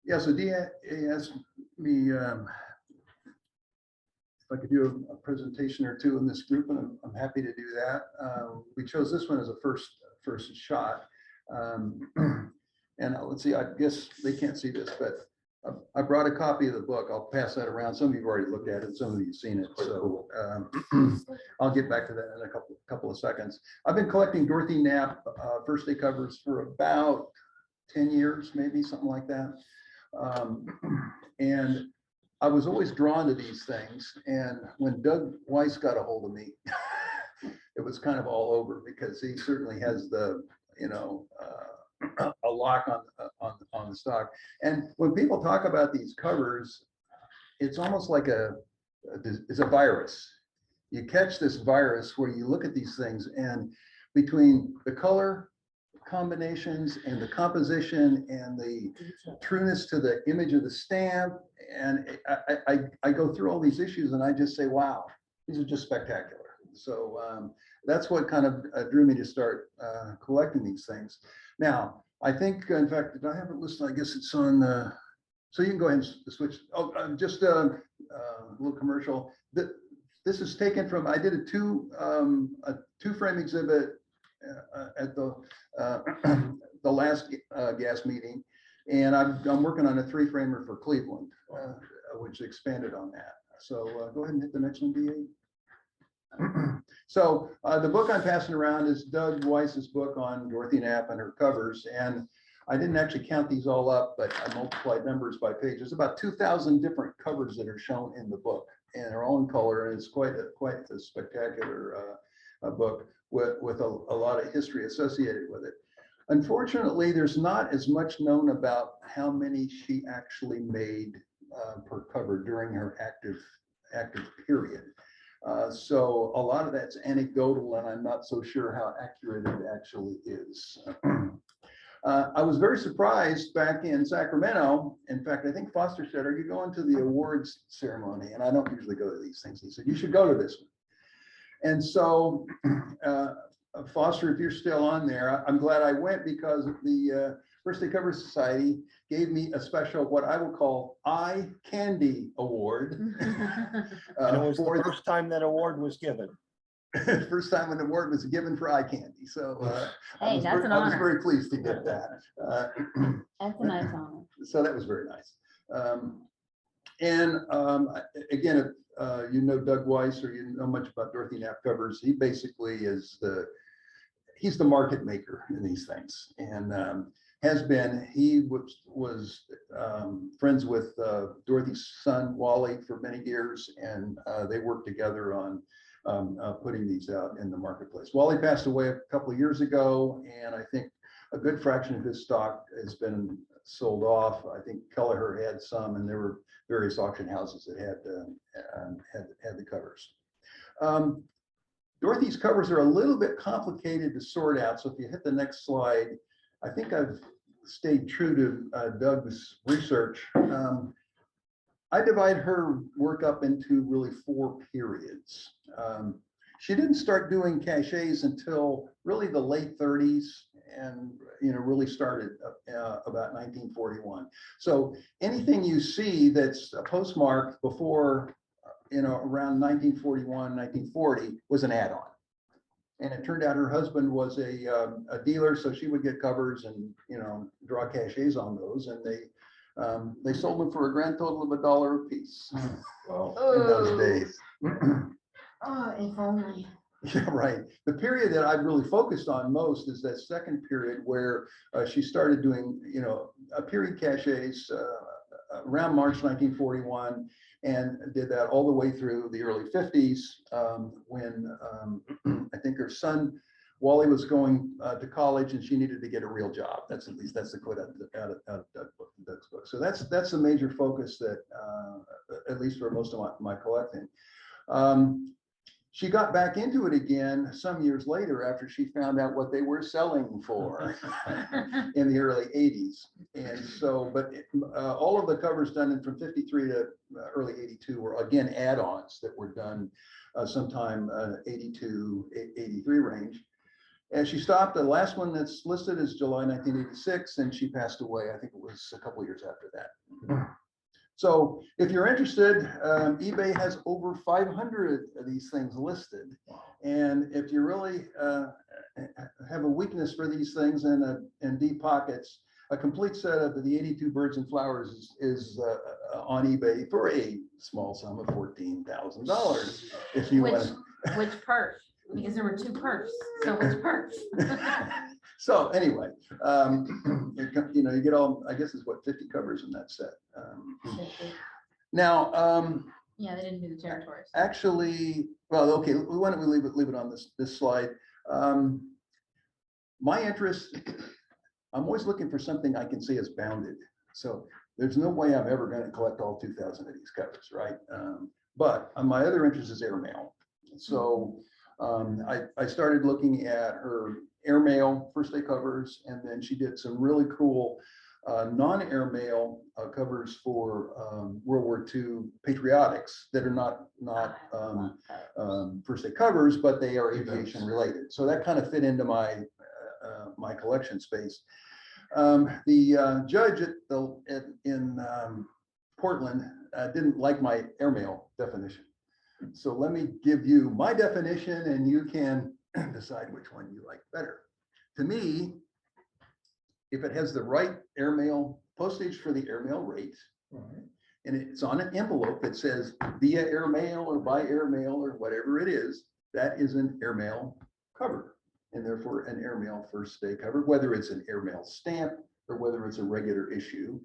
Yeah, so DA asked me if I could do a presentation or two in this group, and I'm happy to do that. We chose this one as a first shot. And let's see, I guess they can't see this, but I brought a copy of the book. I'll pass that around. Some of you have already looked at it, some of you have seen it. So I'll get back to that in a couple of seconds. I've been collecting Dorothy Knapp first day covers for about 10 years, maybe something like that. And I was always drawn to these things. And when Doug Weiss got a hold of me, it was kind of all over, because he certainly has the, a lock on the stock. And when people talk about these covers, it's almost like it's a virus. You catch this virus where you look at these things, and between the color combinations and the composition and the trueness to the image of the stamp, and I go through all these issues and I just say, wow, these are just spectacular. So that's what kind of drew me to start collecting these things. Now, I think, in fact, did I have it listed? I guess it's on the, so you can go ahead and switch. Oh, just a little commercial. This is taken from, I did a two-frame exhibit at the last gas meeting, and I'm working on a 3-framer for Cleveland, which expanded on that. So go ahead and hit the next one, DA. So the book I'm passing around is Doug Weiss's book on Dorothy Knapp and her covers, and I didn't actually count these all up, but I multiplied numbers by page. There's about 2,000 different covers that are shown in the book, and they're all in color, and it's quite a spectacular book with a lot of history associated with it. Unfortunately, there's not as much known about how many she actually made per cover during her active period. So a lot of that's anecdotal, and I'm not so sure how accurate it actually is. I was very surprised back in Sacramento. In fact, I think Foster said, "Are you going to the awards ceremony?" And I don't usually go to these things. He said, "You should go to this one." And so Foster, if you're still on there, I'm glad I went, because the First Day Cover Society gave me a special, what I will call eye candy award. And it was the first time that award was given. First time an award was given for eye candy. So hey, I was very pleased to get that. That's a nice honor. So that was very nice. Again, if you know Doug Weiss, or you know much about Dorothy Knapp covers, he basically is he's the market maker in these things, and has been. He was friends with Dorothy's son Wally for many years, and they worked together on putting these out in the marketplace. Wally passed away a couple of years ago, and I think a good fraction of his stock has been sold off. I think Kelleher had some, and there were various auction houses that had the covers. Dorothy's covers are a little bit complicated to sort out. So if you hit the next slide, I think I've stayed true to Doug's research. I divide her work up into really 4 periods. She didn't start doing cachets until really the late 30s, and really started about 1941. So anything you see that's postmarked before around 1941, 1940 was an add-on. And it turned out her husband was a dealer, so she would get covers and draw cachets on those, and they sold them for a grand total of $1 a piece. Well, in those days. Oh, if only. Yeah, right. The period that I've really focused on most is that second period where she started doing, period cachets around March 1941, and did that all the way through the early 50s, when I think her son Wally was going to college, and she needed to get a real job. That's the quote out of Doug's book. So that's the major focus that, at least for most of my collecting. She got back into it again some years later after she found out what they were selling for in the early 80s. And so, but all of the covers done from 53 to early 82 were again add-ons that were done sometime 82, 83 range. And she stopped. The last one that's listed is July 1986, and she passed away. I think it was a couple of years after that. So if you're interested, eBay has over 500 of these things listed. And if you really have a weakness for these things and deep pockets, a complete set of the 82 birds and flowers is on eBay for a small sum of $14,000. If you want. Which purse? Because there were two purses. So which purse? So anyway, you know, you get all, I guess it's what, 50 covers in that set. Now, Yeah, they didn't do the territories. actually, well, okay, why don't we leave it on this slide? My interest, I'm always looking for something I can say is bounded. So there's no way I'm ever going to collect all 2,000 of these covers, right? But my other interest is airmail. So I started looking at her airmail first day covers, and then she did some really cool non-airmail covers for World War II patriotics that are not first day covers, but they are aviation related. So that kind of fit into my my collection space. The judge in Portland didn't like my airmail definition. So let me give you my definition and you can decide which one you like better. To me, if it has the right airmail postage for the airmail rate, and it's on an envelope that says via airmail or by airmail or whatever it is, that is an airmail cover, and therefore an airmail first day cover, whether it's an airmail stamp or whether it's a regular issue.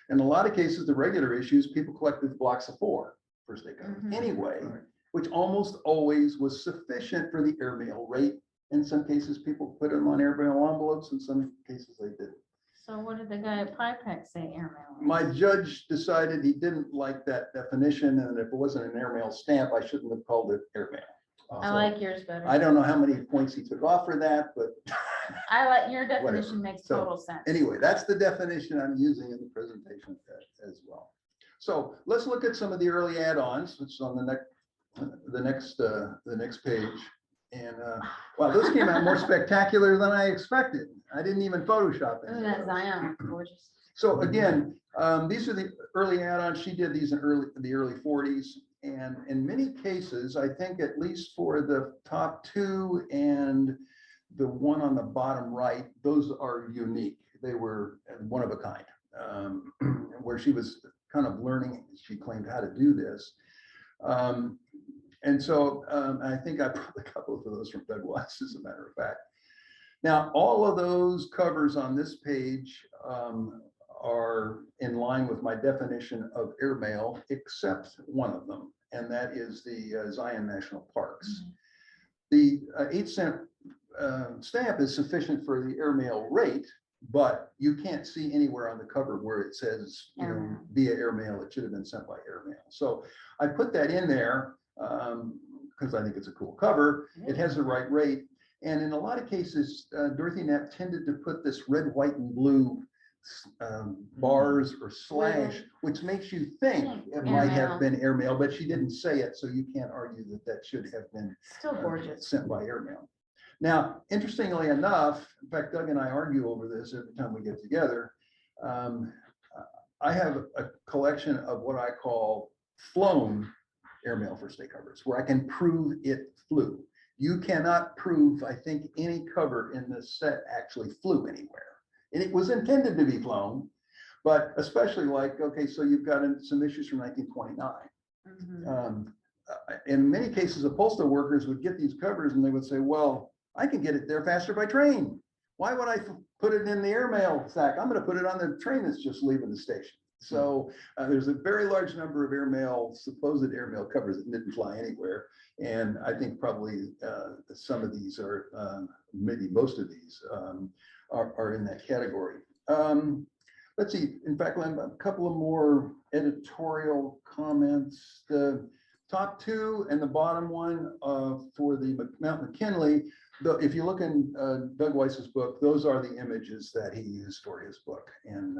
In a lot of cases, the regular issues, people collected blocks of 4 first day cover anyway, which almost always was sufficient for the airmail rate. In some cases, people put them on airmail envelopes. In some cases, they didn't. So what did the guy at PIPEC say airmail? My judge decided he didn't like that definition, and if it wasn't an airmail stamp, I shouldn't have called it airmail. I like yours better. I don't know how many points he took off for that, but I like your definition. Whatever. Makes So, total sense. anyway, that's the definition I'm using in the presentation as well. So let's look at some of the early add-ons, which is on the next page. And wow, those came out more spectacular than I expected. I didn't even Photoshop Isn't it. that Zion? Gorgeous. So again, these are the early add-ons. She did these in the early 40s. And in many cases, I think at least for the top 2 and the one on the bottom right, those are unique. They were one of a kind, where she was kind of learning, she claimed, how to do this. And so I think I pulled a couple of those from Doug Weiss, as a matter of fact. Now, all of those covers on this page are in line with my definition of airmail, except one of them, and that is the Zion National Parks. The 8-cent stamp is sufficient for the airmail rate, but you can't see anywhere on the cover where it says, you know, via airmail. It should have been sent by airmail. So I put that in there because I think it's a cool cover. It has the right rate. And in a lot of cases, Dorothy Knapp tended to put this red, white, and blue bars or slash, which makes you think it might have been airmail, but she didn't say it. So you can't argue that that should have been Still gorgeous. sent by airmail. Now, interestingly enough, in fact, Doug and I argue over this every time we get together. I have a collection of what I call flown airmail first day covers, where I can prove it flew. You cannot prove, I think, any cover in this set actually flew anywhere. And it was intended to be flown, but especially like, okay, so you've got some issues from 1929. In many cases, the postal workers would get these covers and they would say, well, I can get it there faster by train. Why would I put it in the airmail sack? I'm going to put it on the train that's just leaving the station. So there's a very large number of airmail, supposed airmail covers that didn't fly anywhere. And I think probably some of these are, maybe most of these are in that category. Let's see, in fact, a couple of more editorial comments. The top 2 and the bottom one for the Mount McKinley, if you look in Doug Weiss's book, those are the images that he used for his book. And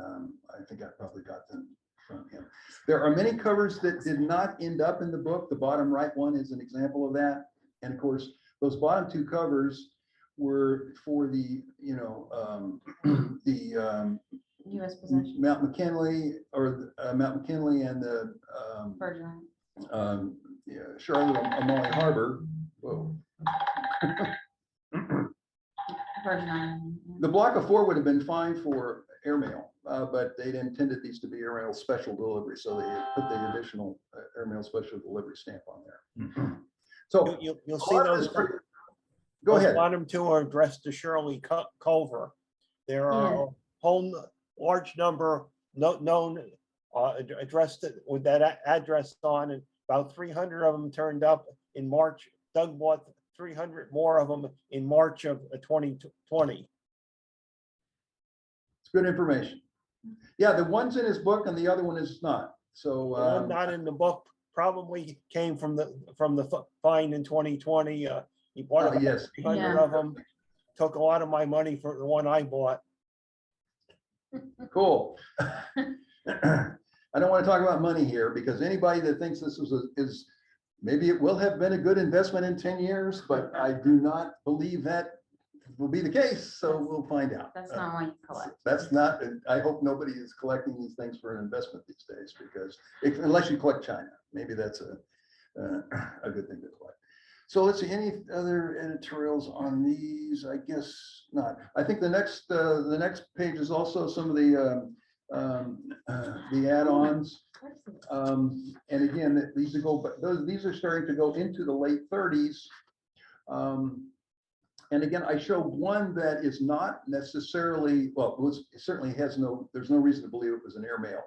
I think I probably got them from him. There are many covers that did not end up in the book. The bottom right one is an example of that. And of course, those bottom 2 covers were for the, the US possession, Mount McKinley or Mount McKinley and the Virgin yeah, Charlotte Amalie Harbor. Whoa. Virgin Island. Yeah. The block of 4 would have been fine for airmail, but they'd intended these to be airmail special delivery, so they put the additional airmail special delivery stamp on there. So You'll a see lot of those. this go ahead. Bottom 2 are addressed to Shirley Culver. There are a whole large number known addressed with that address on, and about 300 of them turned up in March. Doug bought 300 more of them in March of 2020. It's good information. Yeah, the one's in his book and the other one is not. So The one not in the book probably came from the find in 2020. He bought about yes. 300 Yeah. of them. Took a lot of my money for the one I bought. Cool. I don't want to talk about money here because anybody that thinks this is maybe it will have been a good investment in 10 years, but I do not believe that will be the case. So we'll find out. That's not why you collect. That's not, I hope nobody is collecting these things for an investment these days because unless you collect China, maybe that's a good thing to collect. So let's see, any other editorials on these? I guess not. I think the next page is also some of the add-ons. And again, these are starting to go into the late 30s. And again, I showed one that is not necessarily, well, it certainly has there's no reason to believe it was an airmail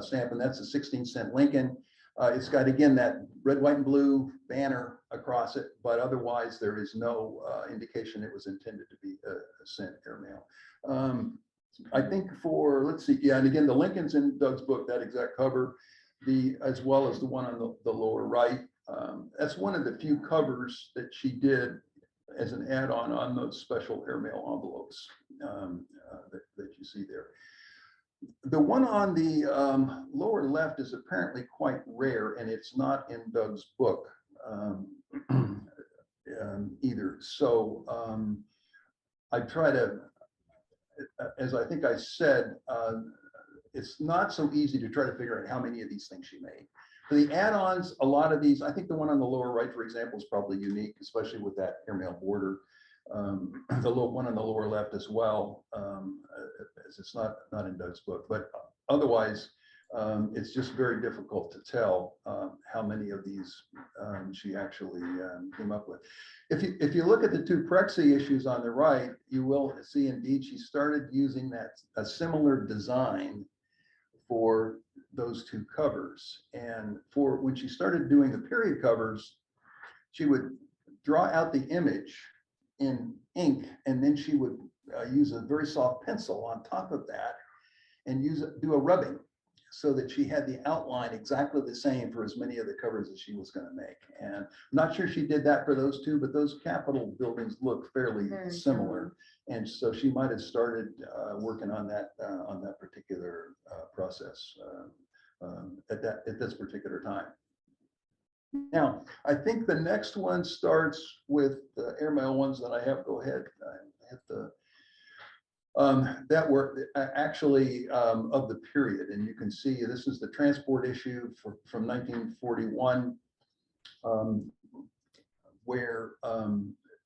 stamp, and that's a 16-cent Lincoln. It's got, again, that red, white, and blue banner across it, but otherwise there is no indication it was intended to be a cent airmail. I think let's see, yeah, and again, the Lincoln's in Doug's book, that exact cover, as well as the one on the lower right. That's one of the few covers that she did as an add-on on those special airmail envelopes that you see there. The one on the lower left is apparently quite rare, and it's not in Doug's book either. So I try to, as I think I said, it's not so easy to try to figure out how many of these things she made. For the add-ons, a lot of these, I think the one on the lower right, for example, is probably unique, especially with that airmail border. The little one on the lower left as well, as it's not in Doug's book, but otherwise, it's just very difficult to tell how many of these she actually came up with. If you look at the 2 Prexy issues on the right, you will see indeed she started using a similar design for those 2 covers. And for when she started doing the period covers, she would draw out the image in ink, and then she would use a very soft pencil on top of that and do a rubbing so that she had the outline exactly the same for as many of the covers as she was going to make. And I'm not sure she did that for those 2, but those Capitol buildings look fairly similar. And so she might have started working on that particular process at this particular time. Now, I think the next one starts with the airmail ones that I have. Go ahead. I hit the that were actually of the period, and you can see this is the transport issue from 1941, where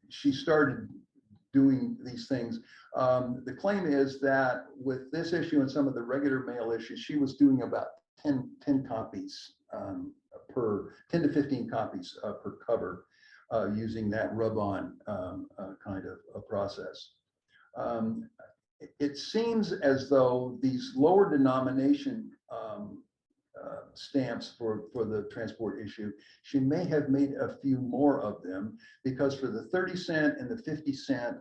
she started doing these things. The claim is that with this issue and some of the regular mail issues, she was doing about 10 copies 10 to 15 copies per cover using that rub-on kind of a process. It seems as though these lower denomination stamps for the transport issue, she may have made a few more of them, because for the 30-cent and the 50-cent,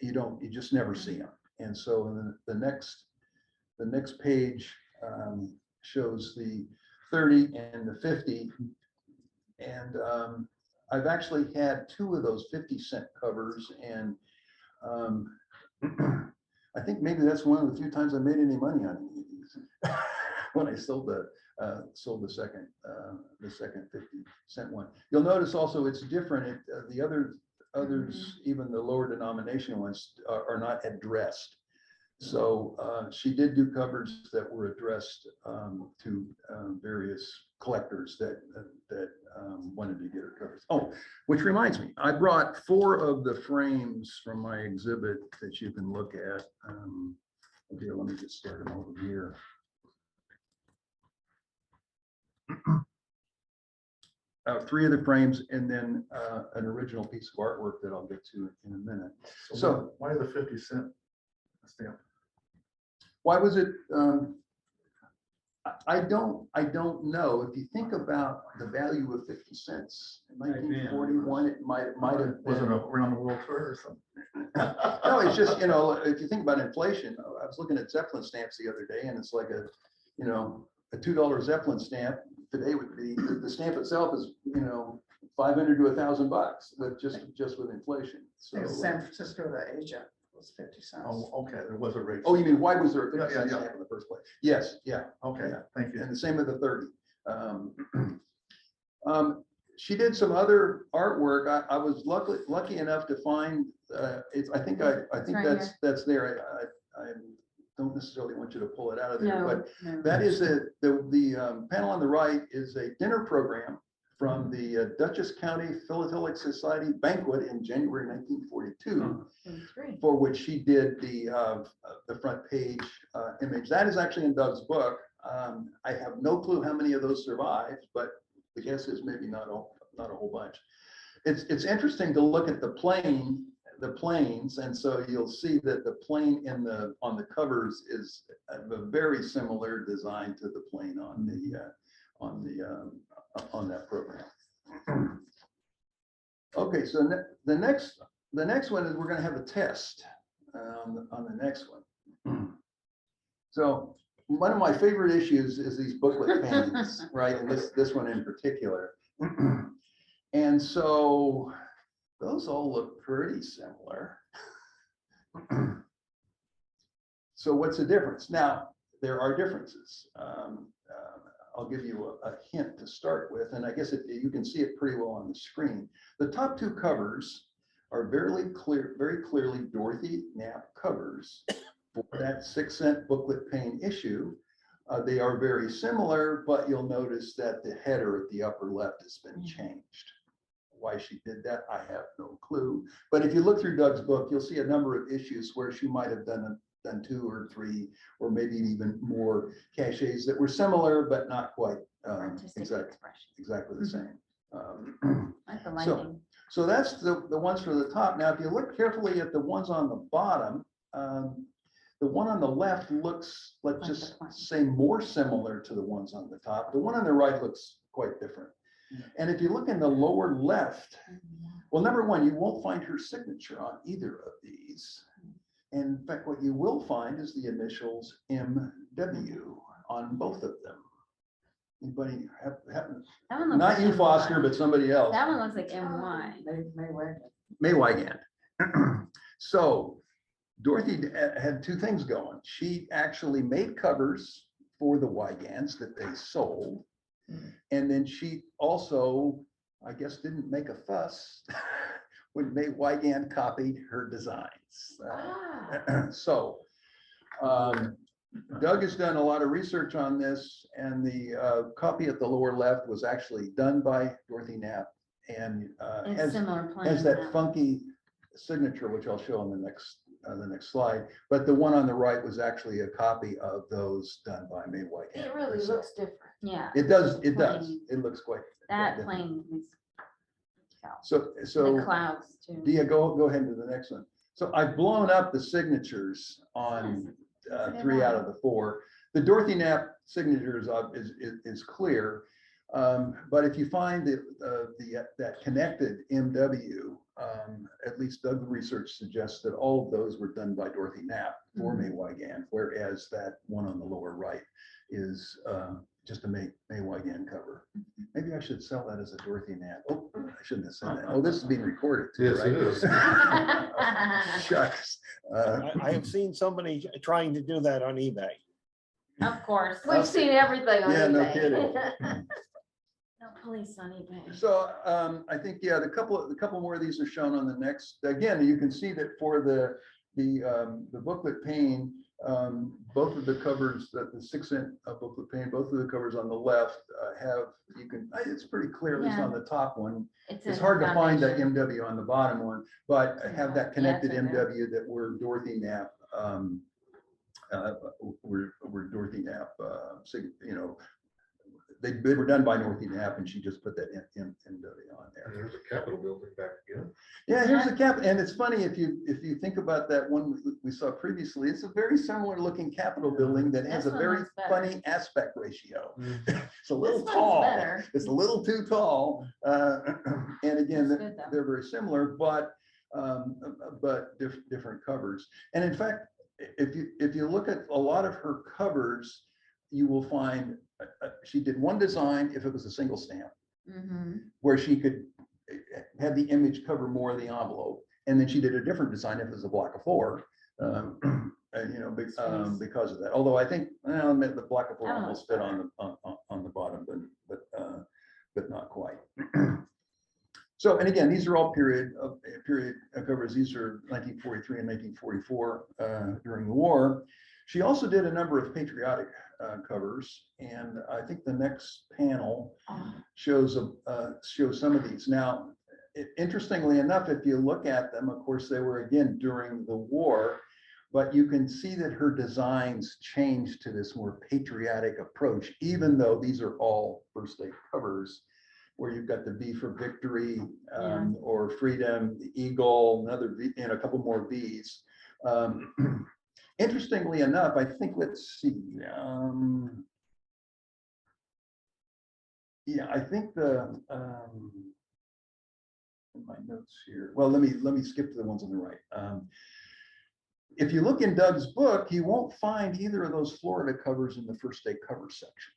you just never see them. And so the next page shows the 30 and the 50, and I've actually had 2 of those 50-cent covers, and I think maybe that's one of the few times I made any money on any of these when I sold the second 50-cent one. You'll notice also it's different. The other others, even the lower denomination ones, are not addressed. So she did do covers that were addressed to various collectors that wanted to get her covers. Oh, which reminds me, I brought 4 of the frames from my exhibit that you can look at. Okay, let me just start them over here. Three of the frames, and then an original piece of artwork that I'll get to in a minute. So why the 50-cent stamp? why was it? I don't know. If you think about the value of 50 cents in 1941, it might have Was it been. a round the world tour or something? No, it's just, you know, if you think about inflation, I was looking at Zeppelin stamps the other day, and it's like a $2 Zeppelin stamp today would be, the stamp itself is, $500 to $1,000, but just with inflation. So San Francisco to Asia was 50 cents. Oh, okay, there was a rate. oh, you mean why was there a 50 Yeah, cent yeah. stamp in the first place? Yes, yeah. Okay, Yeah. thank you. And the same with the 30. She did some other artwork. I was lucky enough to find I think right that's there. I don't necessarily want you to pull it out of there, No, but no. that is the panel on the right is a dinner program from the Dutchess County Philatelic Society banquet in January 1942. Great. For which she did the front page image. That is actually in Doug's book. I have no clue how many of those survived, but the guess is maybe not a whole bunch. It's interesting to look at the planes, and so you'll see that the plane on the covers is a very similar design to the plane on that program. Okay, so the next one is we're going to have a test on the next one. So one of my favorite issues is these booklet paintings, right? And this one in particular. And so those all look pretty similar. So what's the difference? Now, there are differences. I'll give you a hint to start with, and I guess you can see it pretty well on the screen. The top 2 covers are very clearly Dorothy Knapp covers for that 6-cent booklet pain issue. They are very similar, but you'll notice that the header at the upper left has been changed. Why she did that, I have no clue. But if you look through Doug's book, you'll see a number of issues where she might have done 2 or 3, or maybe even more caches that were similar, but not quite Artistic expression. exactly the same. Like the lighting. So that's the ones for the top. Now, if you look carefully at the ones on the bottom, the one on the left looks, let's Like just the plane. say, more similar to the ones on the top. The one on the right looks quite different. And if you look in the lower left, well, number one, you won't find her signature on either of these. And in fact, what you will find is the initials MW on both of them. Anybody have, That one looks not like you, Foster, MY. but somebody else? That one looks like MY. May Maywagand. So Dorothy had 2 things going. She actually made covers for the Wygans that they sold. And then she also, I guess, didn't make a fuss when Maywagand copied her designs. So Doug has done a lot of research on this, and the copy at the lower left was actually done by Dorothy Knapp, and It's has similar plane. has that funky signature, which I'll show on the next slide. But the one on the right was actually a copy of those done by Maywagand. It really herself. looks different. Yeah, It does. It does. Plane. It looks quite. that different. plane is. So The clouds too. Dia, go ahead to the next one. So I've blown up the signatures on 3 out of the 4. The Dorothy Knapp signatures is clear, but if you find that connected MW, at least Doug's research suggests that all of those were done by Dorothy Knapp for Maywagand, whereas that one on the lower right is just a Maywagand cover. Maybe I should sell that as a Dorothy Knapp. Oh, I shouldn't have said that. Oh, this is being recorded too, Yes, right? it is. Shucks. I have seen somebody trying to do that on eBay. Of course. We've seen everything on Yeah, no eBay. kidding. Police on eBay. So I think, yeah, the couple more of these are shown on the next. Again, you can see that for the booklet pane, both of the covers, the 6-inch booklet pane, both of the covers on the left have, it's pretty clear, at least on the top one. It's a hard to find that foundation. MW on the bottom one, but have that connected Yeah, it's right there. MW that were Dorothy Knapp, were Dorothy Knapp, you know, they were done by Dorothy Knapp, and she just put that in MW on there. And there's a Capitol building back again. Yeah, here's the cap, and it's funny if you think about that one we saw previously. It's a very similar looking Capitol building that has a This one very looks better. funny aspect ratio. It's a little This one's tall. better. It's a little too tall, and again, That's good, though. they're very similar, but different covers. And in fact, if you look at a lot of her covers, you will find she did one design if it was a single stamp, where she could have the image cover more of the envelope, and then she did a different design if it was a block of 4, and you know, because of that. Although I think, well, the block of 4 That almost looks fit on the bottom, but not quite. So, and again, these are all period covers. These are 1943 and 1944 during the war. She also did a number of patriotic covers, and I think the next panel shows some of these. Now, interestingly enough, if you look at them, of course, they were again during the war, but you can see that her designs changed to this more patriotic approach, even though these are all first day covers, where you've got the V for victory, or freedom, the eagle, another V, and a couple more V's. Interestingly enough, I think, let's see. Yeah, I think in my notes here. Well, let me skip to the ones on the right. If you look in Doug's book, you won't find either of those Florida covers in the first day cover section,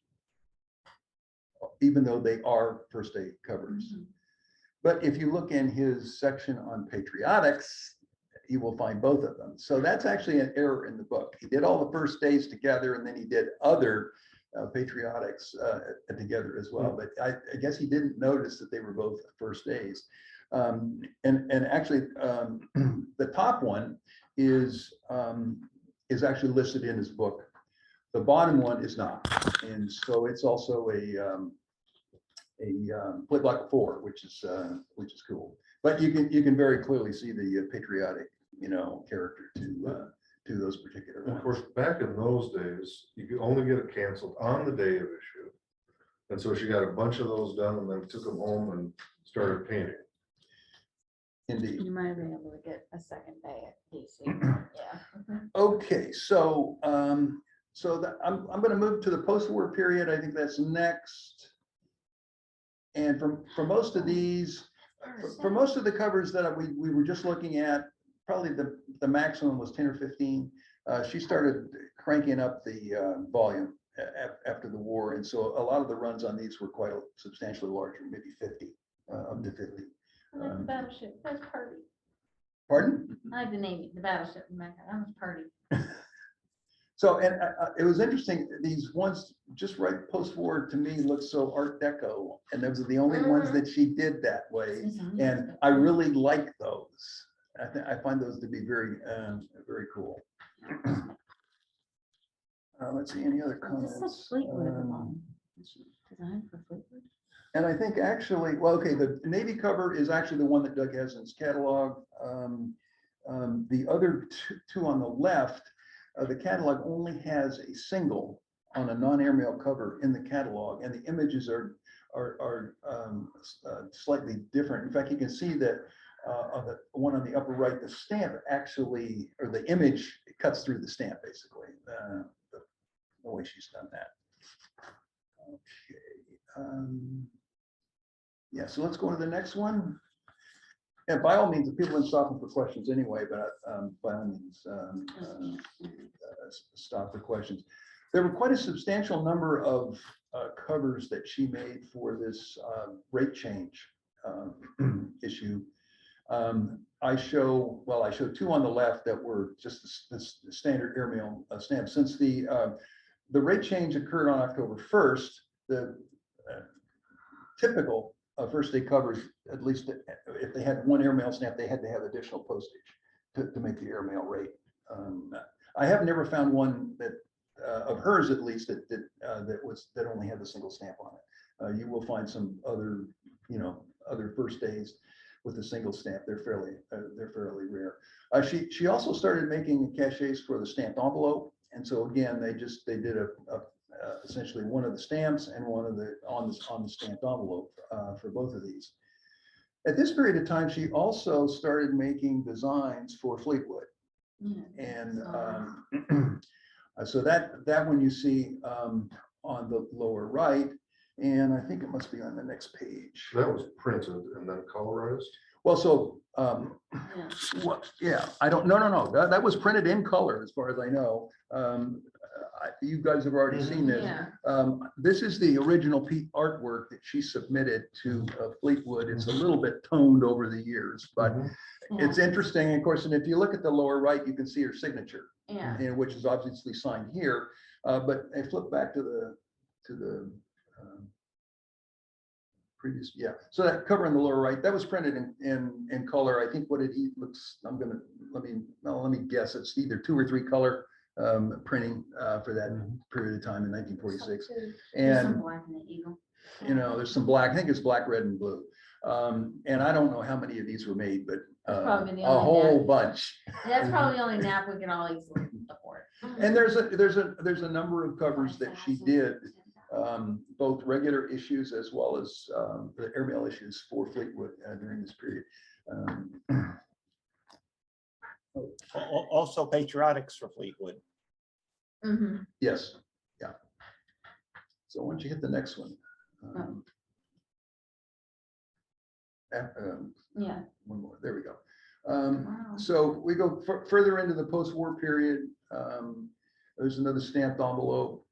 even though they are first day covers. But if you look in his section on patriotics, you will find both of them. So that's actually an error in the book. He did all the first days together, and then he did other patriotics together as well. But I guess he didn't notice that they were both first days. And actually, the top one is actually listed in his book. The bottom one is not, and so it's also a split block 4, which is cool. But you can very clearly see the patriotic, you know, character to those particular And of ones. course, back in those days, you could only get it canceled on the day of issue. And so she got a bunch of those done and then took them home and started painting. Indeed. You might be able to get a second day at DC. Yeah. Okay, so I'm going to move to the post-war period. I think that's next. And for most of these, for most of the covers that we were just looking at, probably the maximum was 10 or 15. She started cranking up the volume after the war, and so a lot of the runs on these were quite substantially larger, maybe 50, up to 50. I like the battleship. That's party. Pardon? I like the Navy, the battleship. That was party. So, and it was interesting, these ones just right post-war to me look so Art Deco, and those are the only ones that she did that way. And I really like those. I find those to be very, very cool. Let's see, any other This is comments? Fleetwood at the bottom. Design for Fleetwood. And I think actually, well, okay, the Navy cover is actually the one that Doug has in his catalog. The other two on the left, the catalog only has a single on a non-airmail cover in the catalog, and the images are slightly different. In fact, you can see that on the one on the upper right, the stamp actually, or the image, it cuts through the stamp basically. The way she's done that. Okay. Yeah, so let's go to the next one. And by all means, the people can stop them for questions anyway, but by all means, stop for questions. There were quite a substantial number of covers that she made for this rate change issue. I show two on the left that were just the standard airmail stamp. Since the rate change occurred on October 1st, typical first day covers, at least if they had one airmail stamp, they had to have additional postage to make the airmail rate. I have never found one that of hers at least that only had the single stamp on it. You will find some other, other first days with a single stamp. They're fairly rare. She also started making cachets for the stamped envelope, and so again they did essentially one of the stamps and one of the on the stamped envelope for both of these. At this period of time, she also started making designs for Fleetwood, and so that one you see on the lower right, and I think it must be on the next page. That was printed and then colorized. Well, so I don't, no, that was printed in color as far as I know. You guys have already seen this. Yeah. This is the original artwork that she submitted to Fleetwood. It's a little bit toned over the years, but it's interesting. Of course, and if you look at the lower right, you can see her signature, which is obviously signed here. But I flip back to the previous, so that cover in the lower right, that was printed in color. I think what it looks, let me guess, it's either 2 or 3 color printing for that period of time in 1946. There's some And black in the eagle. there's some black, I think it's black, red, and blue. And I don't know how many of these were made, but probably the a only whole nap. bunch. That's probably the only nap we can all easily afford. And there's a number of covers that she did, both regular issues as well as the airmail issues for Fleetwood during this period. Also patriotics for Fleetwood. Yes, yeah. So once you hit the next one. Yeah. One more, there we go. So we go further into the post-war period. There's another stamped envelope.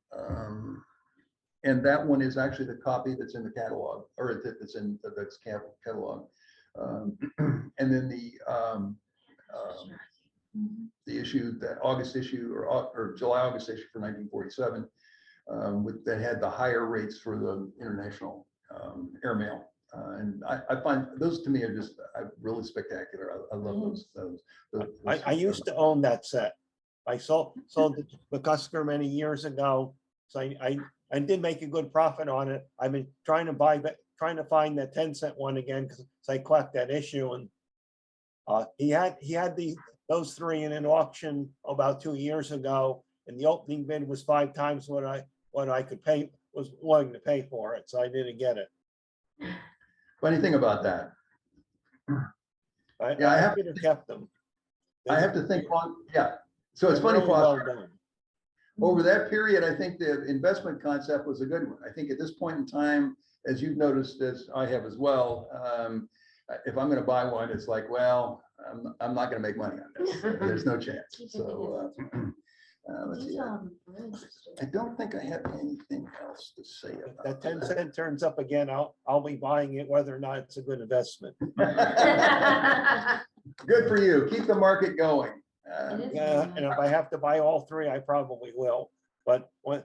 And that one is actually the copy that's in the catalog, or that's in that's catalog. And then the issue, that August issue or July-August issue for 1947, that had the higher rates for the international airmail. And I find those, to me, are just really spectacular. I love those. I used to own that set. I sold the McCusker many years ago, so I did make a good profit on it. I've been trying to find that 10-cent one again because I collect that issue, and he had those 3 in an auction about 2 years ago, and the opening bid was 5 times what I was willing to pay for it, so I didn't get it. Funny thing about that. I could have kept them. I have to think on, so it's They're funny, really well Foster. done. Over that period, I think the investment concept was a good one. I think at this point in time, as you've noticed, as I have as well, if I'm going to buy one, it's like, well, I'm not going to make money on this. There's no chance. So let's see. I don't think I have anything else to say If about that 10-cent turns up again, I'll be buying it whether or not it's a good investment. Good for you. Keep the market going. Yeah, and if I have to buy all 3, I probably will. But when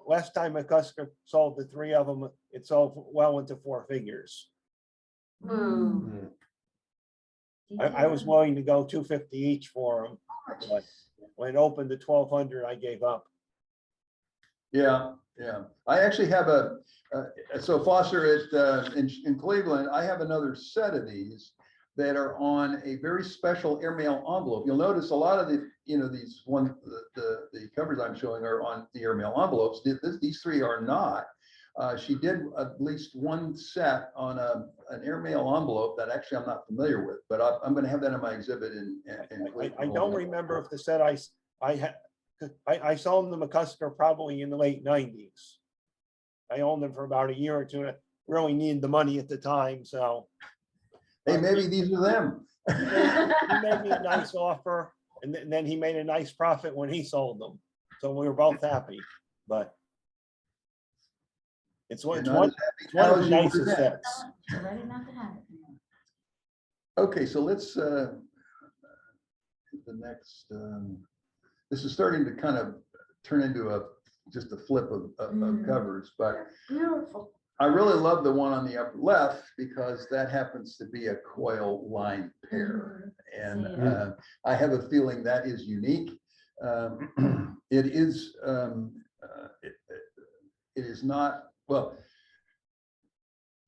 last time McCusker sold the 3 of them, it sold well into 4 figures. I was willing to go $250 each for them, but when it opened to $1,200, I gave up. Yeah. I actually have so Foster in Cleveland, I have another set of these that are on a very special airmail envelope. You'll notice a lot of the, the covers I'm showing are on the airmail envelopes. These 3 are not. She did at least one set on an airmail envelope that actually I'm not familiar with, but I'm going to have that in my exhibit. I don't remember if the set I sold them to McCusker probably in the late 90s. I owned them for about a year or 2. I really needed the money at the time, so. Hey, maybe these are them. He made me a nice offer, and then he made a nice profit when he sold them. So we were both happy, but it's one of the nicest sets. Ready not to have it. Okay, so let's hit the next. This is starting to kind of turn into just a flip of covers, but Beautiful. I really love the one on the upper left because that happens to be a coil line pair. And See it. I have a feeling that is unique. It is, it is not, well,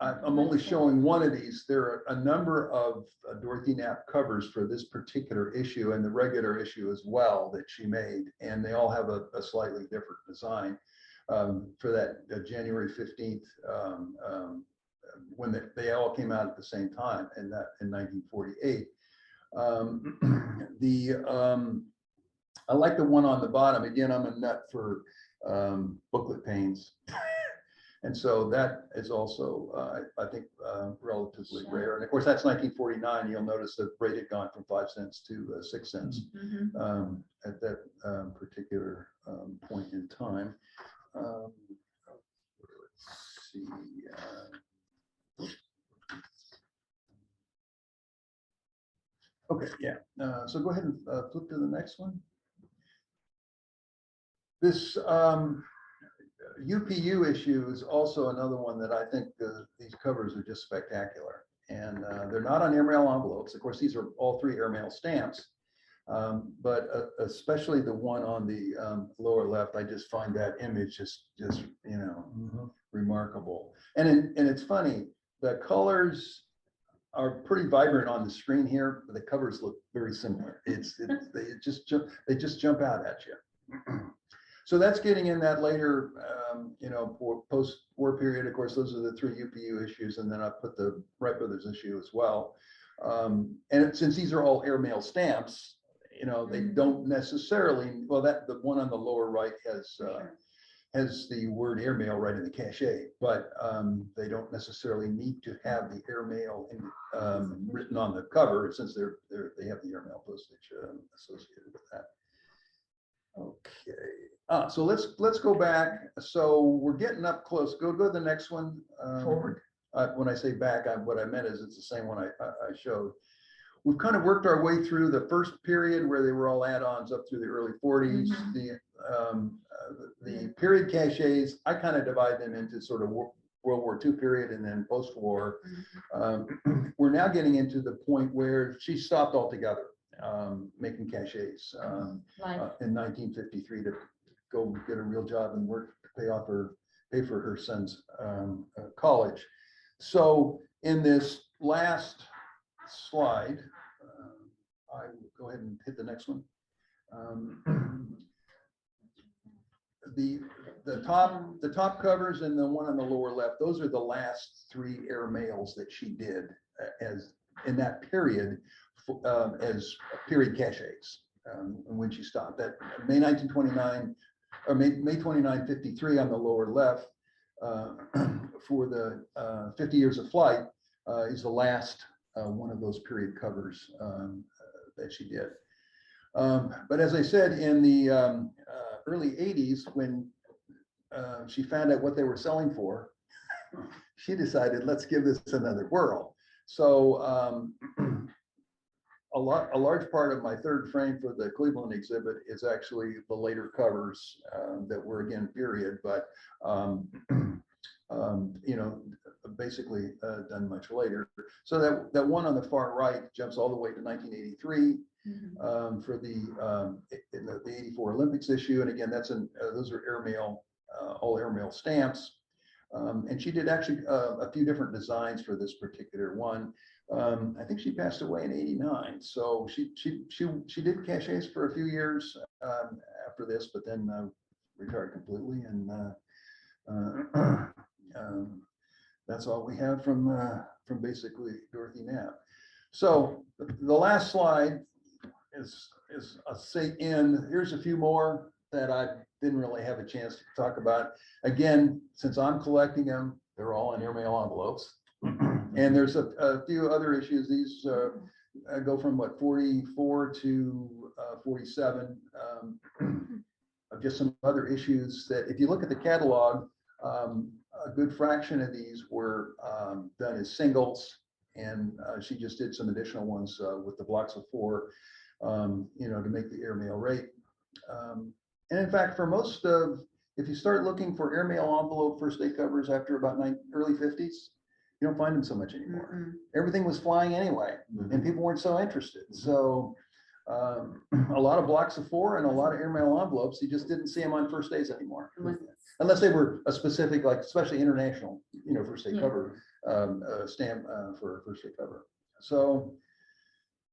I'm only showing one of these. There are a number of Dorothy Knapp covers for this particular issue and the regular issue as well that she made. And they all have a slightly different design. For that January 15th, when they all came out at the same time in 1948. I like the one on the bottom. Again, I'm a nut for booklet panes. And so that is also, I think, relatively rare. And of course, that's 1949. You'll notice the rate had gone from 5 cents to 6 cents Mhm. at that particular point in time. Let's see. Okay, yeah. So go ahead and flip to the next one. This UPU issue is also another one that I think these covers are just spectacular. And they're not on airmail envelopes. Of course, these are all 3 airmail stamps. But especially the one on the lower left, I just find that image just you know, remarkable. And it's funny, the colors are pretty vibrant on the screen here, but the covers look very similar. They just jump out at you. So that's getting in that later, you know, post-war period. Of course, those are the 3 UPU issues, and then I put the Wright Brothers issue as well. And since these are all airmail stamps, you know, they don't necessarily, well, that the one on the lower right has the word airmail right in the cachet, but they don't necessarily need to have the airmail written on the cover since they have the airmail postage associated with that. Okay, so let's go back. So we're getting up close. Go to the next one. Forward. When I say back, what I meant is it's the same one I showed. We've kind of worked our way through the first period where they were all add-ons up through the early 40s. The period caches, I kind of divide them into sort of World War II period and then post-war. We're now getting into the point where she stopped altogether making caches in 1953 to go get a real job and work to pay for her son's college. So in this last slide, I will go ahead and hit the next one. The top covers and the one on the lower left, those are the last 3 airmails that she did as in that period as period caches when she stopped. That May 1929 or May 29, 53 on the lower left for the 50 years of flight is the last one of those period covers that she did. But as I said, in the early 80s, when she found out what they were selling for, she decided, let's give this another whirl. So a large part of my third frame for the Cleveland exhibit is actually the later covers that were again period, but you know, basically done much later. So that one on the far right jumps all the way to 1983 for the 84 Olympics issue. And again, that's those are airmail, all airmail stamps. And she did actually a few different designs for this particular one. I think she passed away in '89. So she did caches for a few years after this, but then retired completely. And that's all we have from basically Dorothy Knapp. So the last slide is a say in. Here's a few more that I didn't really have a chance to talk about. Again, since I'm collecting them, they're all in airmail envelopes. And there's a few other issues. These go from what 44 to 47 of just some other issues that if you look at the catalog, a good fraction of these were done as singles, and she just did some additional ones with the blocks of 4, you know, to make the airmail rate. And in fact, for most of if you start looking for airmail envelope first day covers after about early 50s, you don't find them so much anymore. Mm-mm. Everything was flying anyway, and people weren't so interested. So a lot of blocks of 4 and a lot of airmail envelopes, you just didn't see them on first days anymore. It was- Unless they were a specific, like especially international, first day Yeah. cover, stamp for first day cover. So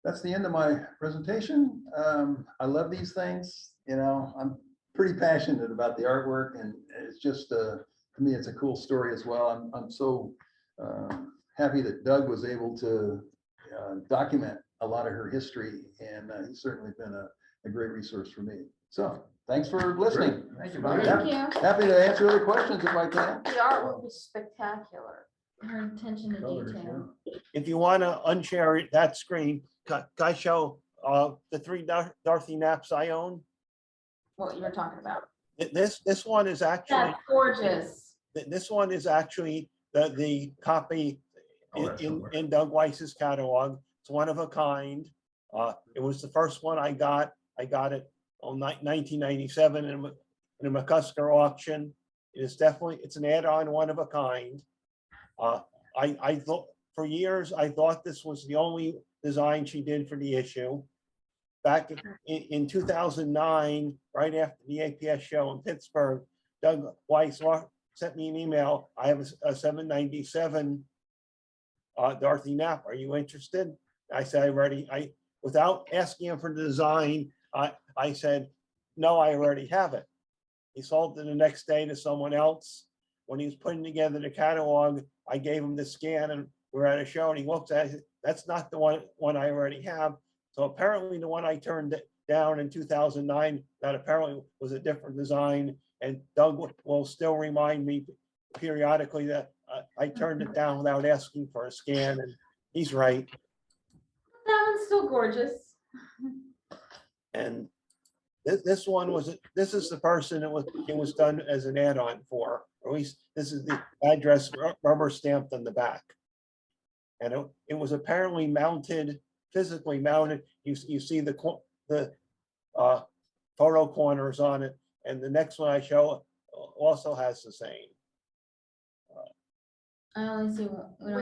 that's the end of my presentation. I love these things, I'm pretty passionate about the artwork, and it's just, to me, it's a cool story as well. I'm so happy that Doug was able to document a lot of her history, and he's certainly been a great resource for me. So thanks for listening. Thank you, Thank Bob. Thank you. Happy to answer other questions if I can. The artwork was spectacular. Her attention to Colors, detail. If you want to unshare that screen, can I show the 3 Dorothy Knapps I own? What you were talking about. This one is actually, That's gorgeous. this one is actually the copy Oh, that's somewhere. in Doug Weiss's catalog. It's one of a kind. It was the first one I got. I got it on 1997 in a McCusker auction. It's an add-on, one of a kind. I thought for years, I thought this was the only design she did for the issue. Back in 2009, right after the APS show in Pittsburgh, Doug Weiss sent me an email. I have a 797 Dorothy Knapp. Are you interested? I said, without asking him for the design, I said, no, I already have it. He sold it the next day to someone else. When he was putting together the catalog, I gave him the scan, and we're at a show, and he looks at it, and said, that's not the one I already have. So apparently the one I turned down in 2009, that apparently was a different design, and Doug will still remind me periodically that I turned it down without asking for a scan, and he's right. That one's still gorgeous. And this is the person it was done as an add-on for, or at least this is the address rubber stamped on the back. And it was apparently mounted, physically mounted. You see the photo corners on it, and the next one I show also has the same. I only see one. We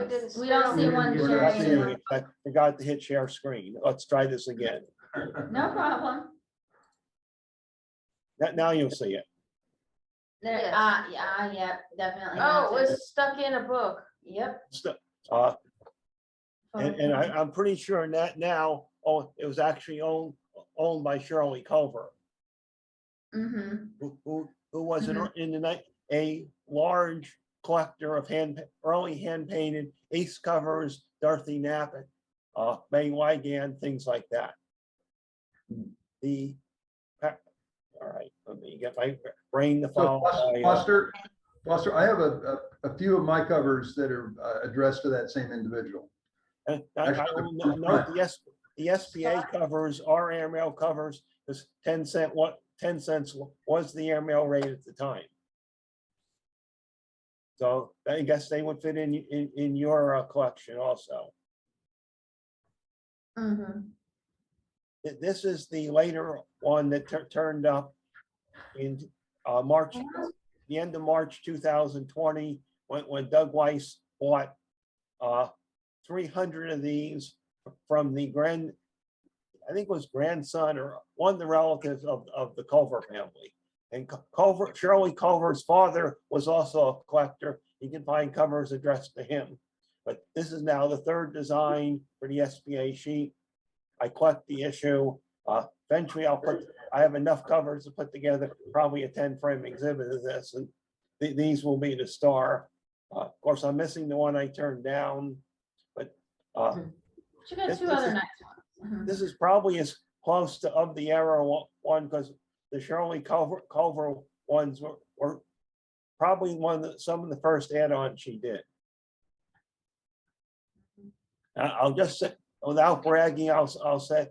We don't see one We're not sharing. seeing anymore. I forgot to hit share screen. Let's try this again. No problem. Now you'll see it. There, Yes. yeah, definitely. Oh, it mounted. was stuck in a book. Yep. And I'm pretty sure that now, it was actually owned by Shirley Culver, Mm-hmm. who was a large collector of early hand painted ace covers, Dorothy Knapp, May Wygand, things like that. All right, let me get my brain to So follow. Foster, I have a few of my covers that are addressed to that same individual. And Actually, will note the SPA covers are airmail covers, because 10 cents was the airmail rate at the time. So I guess they would fit in your collection also. Mm-hmm. This is the later one that turned up in March, the end of March 2020, when Doug Weiss bought 300 of these from the I think it was grandson or one of the relatives of the Culver family. And Shirley Culver's father was also a collector. You can find covers addressed to him. But this is now the third design for the SPA sheet. I collect the issue. Eventually I have enough covers to put together probably a 10-frame exhibit of this, and these will be the star. Of course, I'm missing the one I turned down, but She got This- two this other is- nice ones. this is probably as close to of the era one, because the Shirley Culver ones were probably some of the first add-ons she did. I'll just say, without bragging, I'll say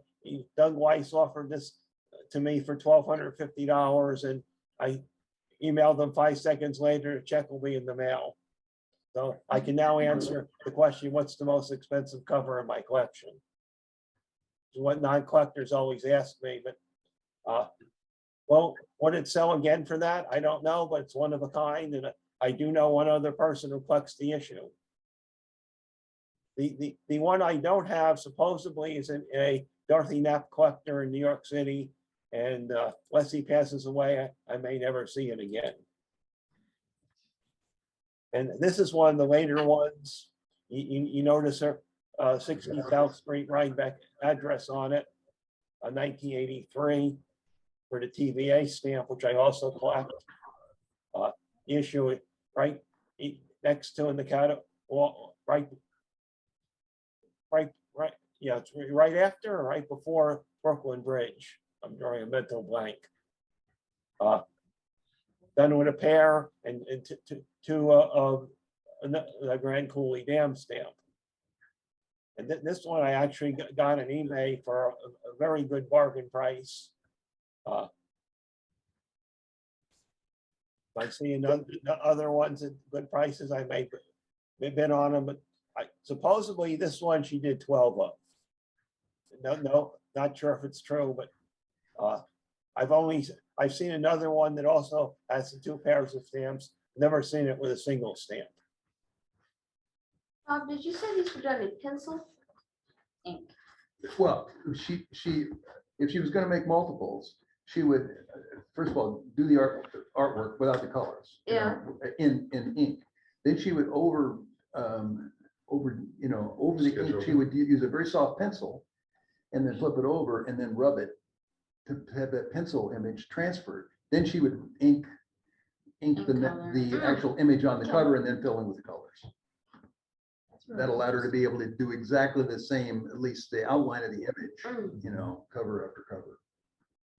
Doug Weiss offered this to me for $1,250, and I emailed them 5 seconds later. The check will be in the mail. So I can now answer the question, what's the most expensive cover in my collection? It's what non-collectors always ask me, but Well, what it sell again for that? I don't know, but it's one of a kind, and I do know one other person who collects the issue. The one I don't have supposedly is in a Dorothy Knapp collector in New York City, and unless he passes away, I may never see it again. And this is one of the later ones. You notice her 60 South Street Rhinebeck address on it, 1983 for the TVA stamp, which I also collect. Issue it right next to in the catalog, right, yeah, it's right after or right before Brooklyn Bridge. I'm drawing a mental blank. Done with a pair and two of the Grand Coulee Dam stamp. And this one I actually got an eBay for a very good bargain price. If I see another other ones at good prices, I may bid on them, but supposedly this one she did 12 of. No, not sure if it's true, but I've seen another one that also has the two pairs of stamps. Never seen it with a single stamp. Bob, did you say these were done in pencil? Ink. Well, if she was gonna make multiples, she would, first of all, do the artwork without the colors. In ink. Then she would over the ink, she would use a very soft pencil and then flip it over and then rub it to have that pencil image transferred. Then she would ink the actual image on the cover and then fill in with the colors. That allowed her to be able to do exactly the same, at least the outline of the image, cover after cover.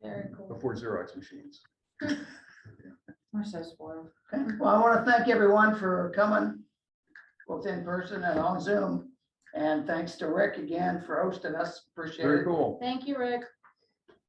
Very cool. Before Xerox machines. We're so spoiled. Okay, well, I want to thank everyone for coming, both in person and on Zoom. And thanks to Rick again for hosting us. Appreciate Very it. cool. Thank you, Rick.